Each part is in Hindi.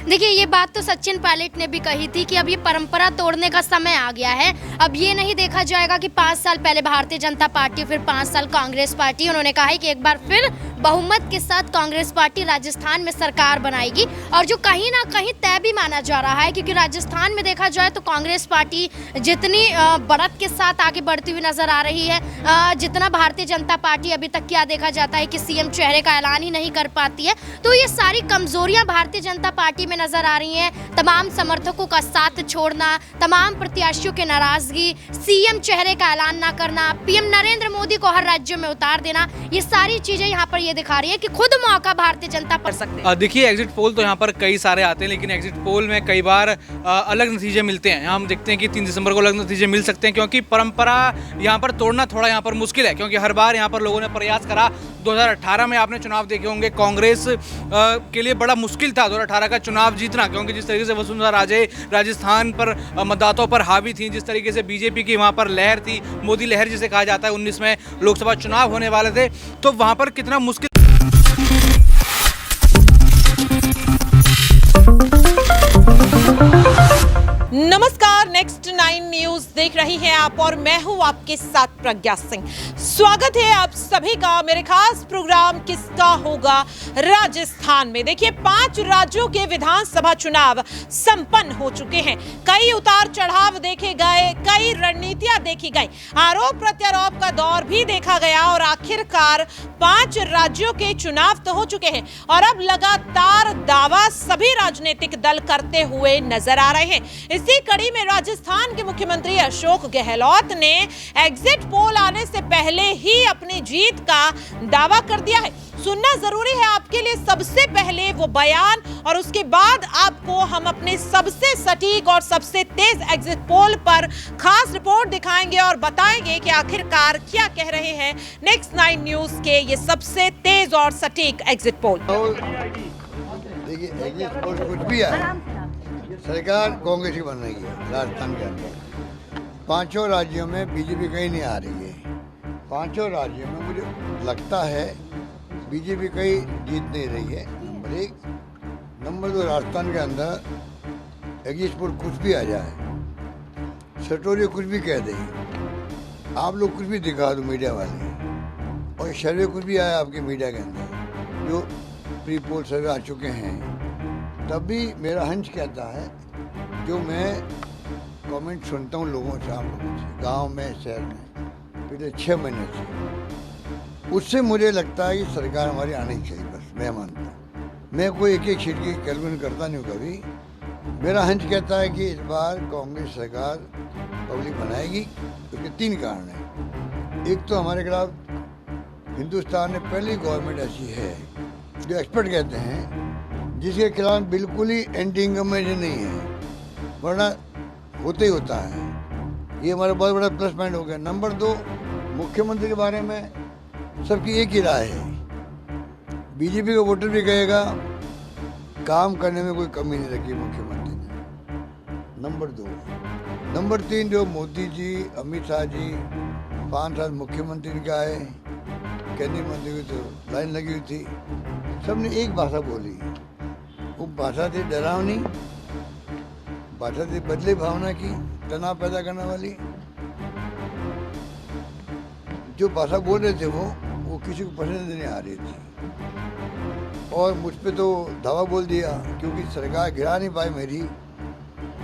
देखिए, ये बात तो सचिन पायलट ने भी कही थी कि अब ये परंपरा तोड़ने का समय आ गया है। अब ये नहीं देखा जाएगा कि 5 साल पहले भारतीय जनता पार्टी, फिर 5 साल कांग्रेस पार्टी। उन्होंने कहा है कि एक बार फिर बहुमत के साथ कांग्रेस पार्टी राजस्थान में सरकार बनाएगी, और जो कहीं ना कहीं तय भी माना जा रहा है, क्योंकि राजस्थान में देखा जाए तो कांग्रेस पार्टी जितनी बढ़त के साथ आगे बढ़ती हुई नजर आ रही है, जितना भारतीय जनता पार्टी अभी तक क्या देखा जाता है कि सीएम चेहरे का ऐलान ही नहीं कर पाती है। तो ये सारी कमजोरियां भारतीय जनता पार्टी में नजर आ रही हैं। तमाम समर्थकों का साथ छोड़ना, तमाम प्रत्याशियों की नाराजगी, सीएम चेहरे का ऐलान ना करना, पीएम नरेंद्र मोदी को हर राज्य में उतार देना, ये सारी चीजें यहाँ पर ये दिखा रही है कि खुद मौका भारतीय जनता कर सकते हैं। देखिए, एग्जिट पोल तो यहाँ पर कई सारे आते हैं, लेकिन एग्जिट पोल में कई बार अलग नतीजे मिलते हैं। हम देखते हैं कि 3 दिसंबर को अलग नतीजे मिल सकते हैं, क्योंकि परंपरा यहाँ पर तोड़ना थोड़ा यहाँ पर मुश्किल है, क्योंकि हर बार यहाँ पर लोगों ने प्रयास करा। 2018 में आपने चुनाव देखे होंगे, कांग्रेस के लिए बड़ा मुश्किल था 2018 का चुनाव जीतना, क्योंकि जिस तरीके से वसुंधरा राजे राजस्थान पर मतदाताओं पर हावी थी, जिस तरीके से बीजेपी की वहाँ पर लहर थी, मोदी लहर जिसे कहा जाता है, 19 में लोकसभा चुनाव होने वाले थे, तो वहाँ पर कितना मुश्किल। नमस्कार, नेक्स्ट 9 न्यूज देख रही हैं आप और मैं हूं आपके साथ प्रज्ञा सिंह। स्वागत है आप सभी का मेरे खास प्रोग्राम किसका होगा राजस्थान में। देखिए, 5 राज्यों के विधानसभा चुनाव संपन्न हो चुके हैं। कई उतार चढ़ाव देखे गए, कई रणनीतियां देखी गई, आरोप प्रत्यारोप का दौर भी देखा गया, और आखिरकार 5 राज्यों के चुनाव तो हो चुके हैं, और अब लगातार दावा सभी राजनीतिक दल करते हुए नजर आ रहे हैं। इसी कड़ी में राजस्थान के मुख्यमंत्री अशोक गहलोत ने एग्जिट पोल आने से पहले ही अपनी जीत का दावा कर दिया है। सुनना जरूरी है आपके लिए सबसे पहले वो बयान, और उसके बाद आपको हम अपने सबसे सटीक और सबसे तेज एग्जिट पोल पर खास रिपोर्ट दिखाएंगे और बताएंगे कि आखिरकार क्या कह रहे हैं नेक्स्ट 9 न्यूज के ये सबसे तेज और सटीक एग्जिट पोल। देखिए, एग्जिट पोल कुछ भी है, सरकार कांग्रेस की बन रही है राजस्थान के अंदर। 5 राज्यों में बीजेपी कहीं नहीं आ रही है। 5 राज्यों में मुझे लगता है बीजेपी कहीं जीत नहीं रही है, नंबर 1। नंबर 2, राजस्थान के अंदर एग्जिट पोल कुछ भी आ जाए, सटोरी कुछ भी कह देगी, आप लोग कुछ भी दिखा दो मीडिया वाले, और सर्वे कुछ भी आया आपके मीडिया के अंदर, जो प्री पोल सर्वे आ चुके हैं, तब भी मेरा हंच कहता है, जो मैं कमेंट सुनता हूँ लोगों से, आप लोगों से, गांव में, शहर में, पिछले 6 महीने से, उससे मुझे लगता है कि सरकार हमारी आनी चाहिए। बस मैं मानता हूँ, मैं कोई एक सीट की कैलकुलेशन करता नहीं हूँ कभी। मेरा हंच कहता है कि इस बार कांग्रेस सरकार पब्लिक बनाएगी। उसके 3 कारण हैं। एक तो हमारे खिलाफ हिंदुस्तान में पहली गवर्नमेंट ऐसी है जो एक्सपर्ट कहते हैं जिसके खिलाफ बिल्कुल ही एंटी इंकमेशन नहीं है, वरना होते ही होता है। ये हमारा बहुत बड़ा प्लस पॉइंट हो गया। नंबर 2, मुख्यमंत्री के बारे में सबकी एक ही राय है, बीजेपी का वोटर भी कहेगा काम करने में कोई कमी नहीं रखी मुख्यमंत्री ने। नंबर 2। नंबर 3, जो मोदी जी, अमित शाह जी 5 साल मुख्यमंत्री का है, केंद्रीय मंत्री की तो लाइन लगी हुई थी, सबने एक भाषा बोली। वो भाषा थी डरावनी, भाषा थी बदले भावना की, तनाव पैदा करने वाली। जो भाषा बोल रहे थे वो किसी को पसंद नहीं आ रही थी, और मुझ पे तो धावा बोल दिया, क्योंकि सरकार गिरा नहीं पाई मेरी।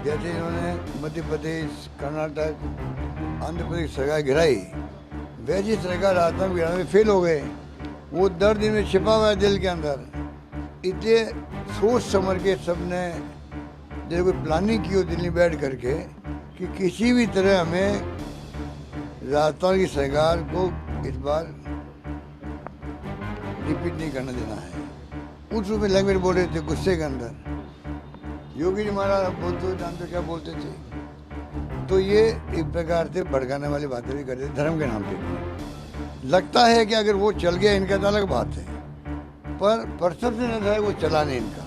जैसे इन्होंने मध्य प्रदेश, कर्नाटक, आंध्र प्रदेश सरकार गिराई, वैसी सरकार राजस्थान गिराने में फेल हो गए। वो दर्द इनमें छिपा हुआ है दिल के अंदर। इतने सोच समझ के सबने जैसे कोई प्लानिंग की हो दिल्ली बैठ करके कि किसी भी तरह हमें राजस्थान की सरकार को इस बार रिपीट नहीं करने देना है। उस रूप में लैंग्वेज बोल रहे थे गुस्से के अंदर। योगी जी महाराज बोलते जानते क्या बोलते थे, तो ये एक प्रकार से भड़काने वाली बातें भी करते थे धर्म के नाम पे। लगता है कि अगर वो चल गया इनका तो अलग बात है, पर परसेप्शन ऐसा है वो चला नहीं, इनका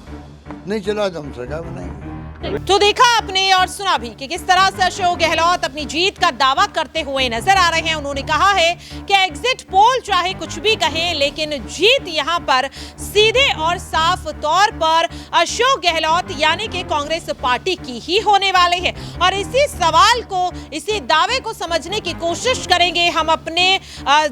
नहीं चला तो हम सरकार बनाएंगे। तो देखा आपने और सुना भी कि किस तरह से अशोक गहलोत अपनी जीत का दावा करते हुए नजर आ रहे हैं। उन्होंने कहा है कि एग्जिट पोल चाहे कुछ भी कहें, लेकिन जीत यहां पर सीधे और साफ तौर पर अशोक गहलोत यानी कि कांग्रेस पार्टी की ही होने वाले हैं। और इसी सवाल को, इसी दावे को समझने की कोशिश करेंगे हम अपने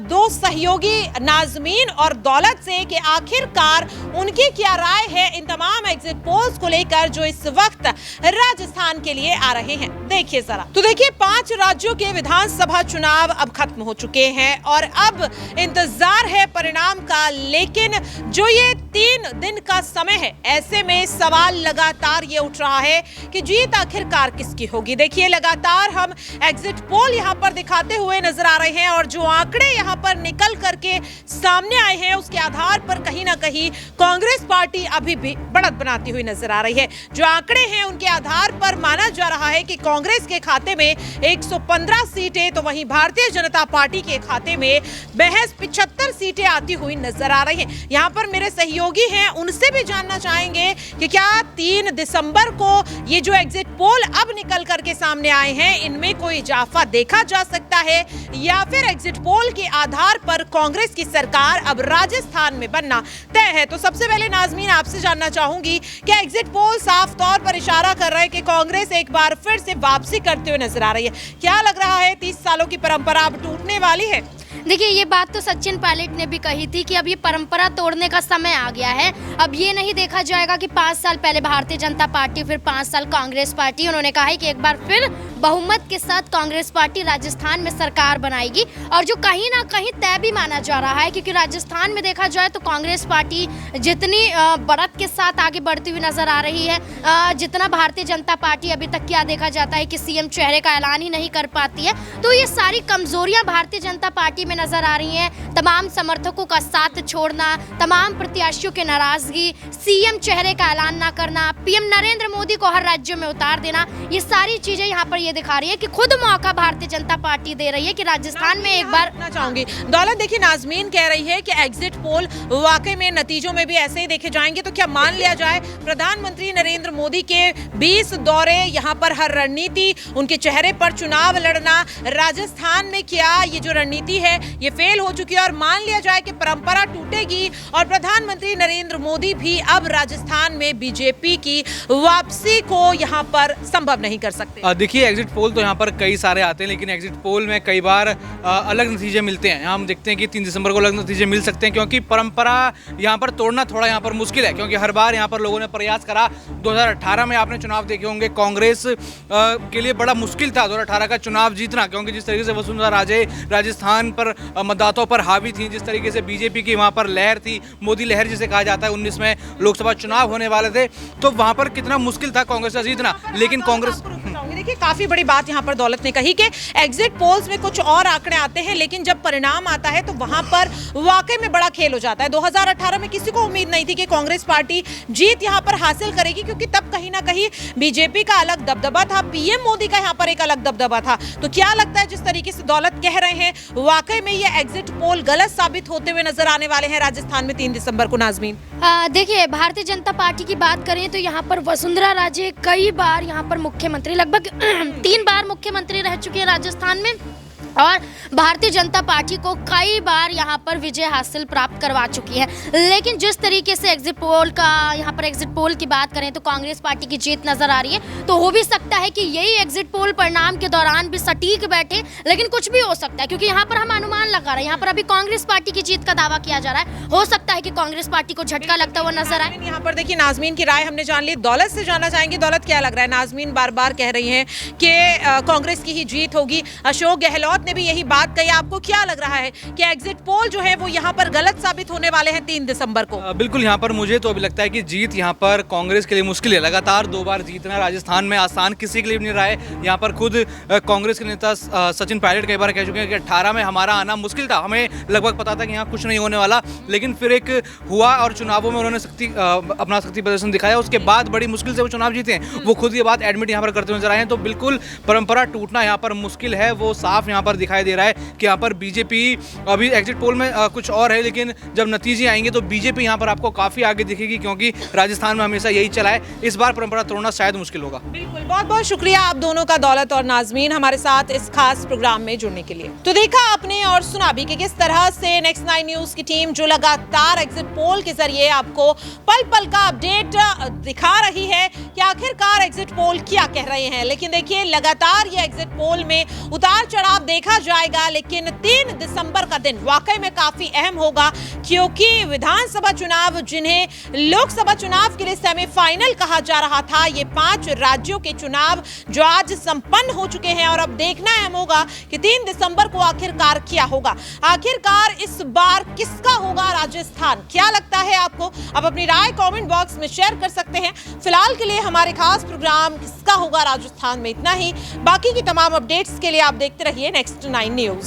दो सहयोगी नाजमीन और दौलत से कि आखिरकार उनकी क्या राय है इन तमाम एग्जिट पोल्स को लेकर जो इस वक्त राजस्थान के लिए आ रहे हैं। देखिए जरा, तो देखिए 5 राज्यों के विधानसभा चुनाव अब खत्म हो चुके हैं और अब इंतजार है परिणाम का। लेकिन जो ये 3 दिन का समय है, ऐसे में सवाल लगातार ये उठ रहा है कि जीत आखिरकार किसकी होगी। देखिए लगातार हम एग्जिट पोल यहाँ पर दिखाते हुए नजर आ रहे हैं और जो आंकड़े यहाँ पर निकल करके सामने आए हैं उसके आधार पर कहीं ना कहीं कांग्रेस पार्टी अभी भी बढ़त बनाती हुई नजर आ रही है। जो आंकड़े हैं उनके आधार पर माना जा रहा है कि कांग्रेस के खाते में 115 सीटें, तो वहीं भारतीय जनता पार्टी के खाते में महज 75 सीटें आती हुई नजर आ रही हैं। यहाँ पर मेरे सहयोगी हैं, उनसे भी जानना चाहेंगे कि क्या 3 दिसंबर को ये जो एग्जिट पोल अब निकल करके सामने आए हैं इनमें कोई इजाफा देखा जा सकता है या फिर एग्जिट पोल के आधार पर कांग्रेस की सरकार अब राजस्थान में बनना तय है। तो सबसे पहले नाजमीन आपसे जानना चाहूंगी कि एग्जिट पोल साफ तौर पर इशारा कर रहा है कि कांग्रेस एक बार फिर से वापसी करते हुए नजर आ रही है। क्या लग रहा है 30 सालों की परंपरा अब टूटने वाली है? देखिए, ये बात तो सचिन पायलट ने भी कही थी कि अब ये परंपरा तोड़ने का समय आ गया है। अब ये नहीं देखा जाएगा कि 5 साल पहले भारतीय जनता पार्टी, फिर 5 साल कांग्रेस पार्टी। उन्होंने कहा है कि एक बार फिर बहुमत के साथ कांग्रेस पार्टी राजस्थान में सरकार बनाएगी और जो कहीं ना कहीं तय भी माना जा रहा है, क्योंकि राजस्थान में देखा जाए तो कांग्रेस पार्टी जितनी बढ़त के साथ आगे बढ़ती हुई नजर आ रही है, जितना भारतीय जनता पार्टी अभी तक क्या देखा जाता है कि सीएम चेहरे का ऐलान ही नहीं कर पाती है। तो ये सारी कमजोरियां भारतीय जनता पार्टी में नजर आ रही हैं। तमाम समर्थकों का साथ छोड़ना, तमाम प्रत्याशियों की नाराजगी, सीएम चेहरे का ऐलान ना करना, पीएम नरेंद्र मोदी को हर राज्य में उतार देना, ये सारी चीजें यहाँ पर ये दिखा रही है कि खुद मौका भारतीय जनता पार्टी दे रही है कि राजस्थान में एक बार चाहूंगी दौलत। देखिए नाजमीन कह रही है कि एग्जिट पोल वाकई में नतीजों में भी ऐसे ही देखे जाएंगे। तो क्या मान लिया जाए प्रधानमंत्री नरेंद्र मोदी के 20 दौरे, यहाँ पर हर रणनीति, उनके चेहरे पर चुनाव लड़ना, राजस्थान में क्या ये जो रणनीति है ये फेल हो चुकी है और मान लिया जाए कि परंपरा टूटेगी और प्रधानमंत्री नरेंद्र मोदी भी अब राजस्थान में बीजेपी की वापसी को यहाँ पर संभव नहीं कर सकते? देखिए एग्जिट पोल तो यहाँ पर कई सारे आते हैं, लेकिन एग्जिट पोल में कई बार अलग नतीजे मिलते हैं। हम देखते हैं कि 3 दिसंबर को अलग नतीजे मिल सकते हैं, क्योंकि परंपरा यहाँ पर तोड़ना थोड़ा यहाँ पर मुश्किल है। क्योंकि हर बार यहाँ पर लोगों ने प्रयास करा। 2018 में आपने चुनाव देखे होंगे, कांग्रेस के लिए बड़ा मुश्किल था 2018 का चुनाव जीतना, क्योंकि जिस तरीके से वसुंधरा राजे राजस्थान पर मतदाताओं पर हावी थी, जिस तरीके से बीजेपी की वहाँ पर लहर थी, मोदी लहर जिसे कहा जाता है, 19 में लोकसभा चुनाव होने वाले थे, तो वहाँ पर कितना मुश्किल था कांग्रेस का जीतना। लेकिन कांग्रेस, देखिए काफी बड़ी बात यहाँ पर दौलत ने कही कि एग्जिट पोल्स में कुछ और आंकड़े आते हैं, लेकिन जब परिणाम आता है तो वहां पर वाकई में बड़ा खेल हो जाता है। 2018 में किसी को उम्मीद नहीं थी कि कांग्रेस पार्टी जीत यहाँ पर हासिल करेगी, क्योंकि तब कहीं ना कहीं बीजेपी का अलग दबदबा था, पीएम मोदी का यहाँ पर एक अलग दबदबा था। तो क्या लगता है जिस तरीके से दौलत कह रहे हैं, वाकई में ये एग्जिट पोल गलत साबित होते हुए नजर आने वाले हैं राजस्थान में 3 दिसंबर को? नाजमीन देखिए, भारतीय जनता पार्टी की बात करें तो यहाँ पर वसुंधरा राजे कई बार यहाँ पर मुख्यमंत्री, लगभग 3 बार मुख्यमंत्री रह चुके हैं राजस्थान में और भारतीय जनता पार्टी को कई बार यहाँ पर विजय हासिल प्राप्त करवा चुकी है। लेकिन जिस तरीके से एग्जिट पोल का, यहाँ पर एग्जिट पोल की बात करें तो कांग्रेस पार्टी की जीत नजर आ रही है। तो हो भी सकता है कि यही एग्जिट पोल परिणाम के दौरान भी सटीक बैठे, लेकिन कुछ भी हो सकता है, क्योंकि यहाँ पर हम अनुमान लगा रहे हैं। यहाँ पर अभी कांग्रेस पार्टी की जीत का दावा किया जा रहा है, हो सकता है कि कांग्रेस पार्टी को झटका लगता हुआ नजर आए। यहाँ पर देखिए नाजमीन की राय हमने जान ली, दौलत से जानना चाहेंगे। दौलत, क्या लग रहा है? नाजमीन बार बार कह रही है कि कांग्रेस की ही जीत होगी, अशोक गहलोत ने भी यही बात कही। आपको क्या लग रहा है कि एग्जिट पोल जो है वो यहाँ पर गलत साबित होने वाले हैं 3 दिसंबर को? बिल्कुल, यहाँ पर मुझे तो अभी लगता है कि जीत यहाँ पर कांग्रेस के लिए मुश्किल है। लगातार 2 बार जीतना राजस्थान में आसान किसी के लिए नहीं रहा है। यहाँ पर खुद कांग्रेस के नेता सचिन पायलट कई बार कह चुके हैं कि 18 में हमारा आना मुश्किल था, हमें लगभग पता था कि यहाँ कुछ नहीं होने वाला, लेकिन फिर एक हुआ और चुनावों में उन्होंने अपना शक्ति प्रदर्शन दिखाया। उसके बाद बड़ी मुश्किल से वो चुनाव जीते हैं। वो खुद ये बात एडमिट यहाँ पर करते हुए नजर आए हैं। तो बिल्कुल परंपरा टूटना यहाँ पर मुश्किल है, वो साफ यहाँ पर दिखाई दे रहा है कि यहाँ पर बीजेपी अभी एग्जिट पोल में कुछ और है, लेकिन जब नतीजे आएंगे तो बीजेपी यहाँ पर आपको काफ़ी आगे दिखेगी, क्योंकि राजस्थान में हमेशा यही चला है। इस बार परंपरा तोड़ना शायद मुश्किल होगा। बिल्कुल, बहुत बहुत शुक्रिया आप दोनों का, दौलत और नाजमीन, हमारे साथ इस खास प्रोग्राम में जुड़ने के लिए। तो देखा आपने और सुना भी कि किस तरह से नेक्स्ट 9 न्यूज की टीम जो लगातार एग्जिट पोल के जरिए आपको पल पल का अपडेट दिखा रही है कि आखिरकार एग्जिट पोल क्या कह रहे हैं। लेकिन देखिए, लगातार ये एग्जिट पोल में उतार चढ़ाव देखा जाएगा, लेकिन 3 दिसंबर का दिन वाकई में काफी अहम होगा, क्योंकि विधानसभा चुनाव, जिन्हें लोकसभा चुनाव के लिए सेमीफाइनल कहा जा रहा था, ये 5 राज्यों के चुनाव जो आज संपन्न हो चुके हैं, और अब देखना अहम होगा कि 3 दिसंबर को आखिरकार क्या होगा। आखिरकार इस बार किसका होगा राजस्थान, क्या लगता है आपको? अब अपनी राय कमेंट बॉक्स में शेयर कर सकते हैं। फिलहाल के लिए हमारे खास प्रोग्राम किसका होगा राजस्थान में इतना ही। बाकी की तमाम अपडेट्स के लिए आप देखते रहिए नेक्स्ट 9 न्यूज।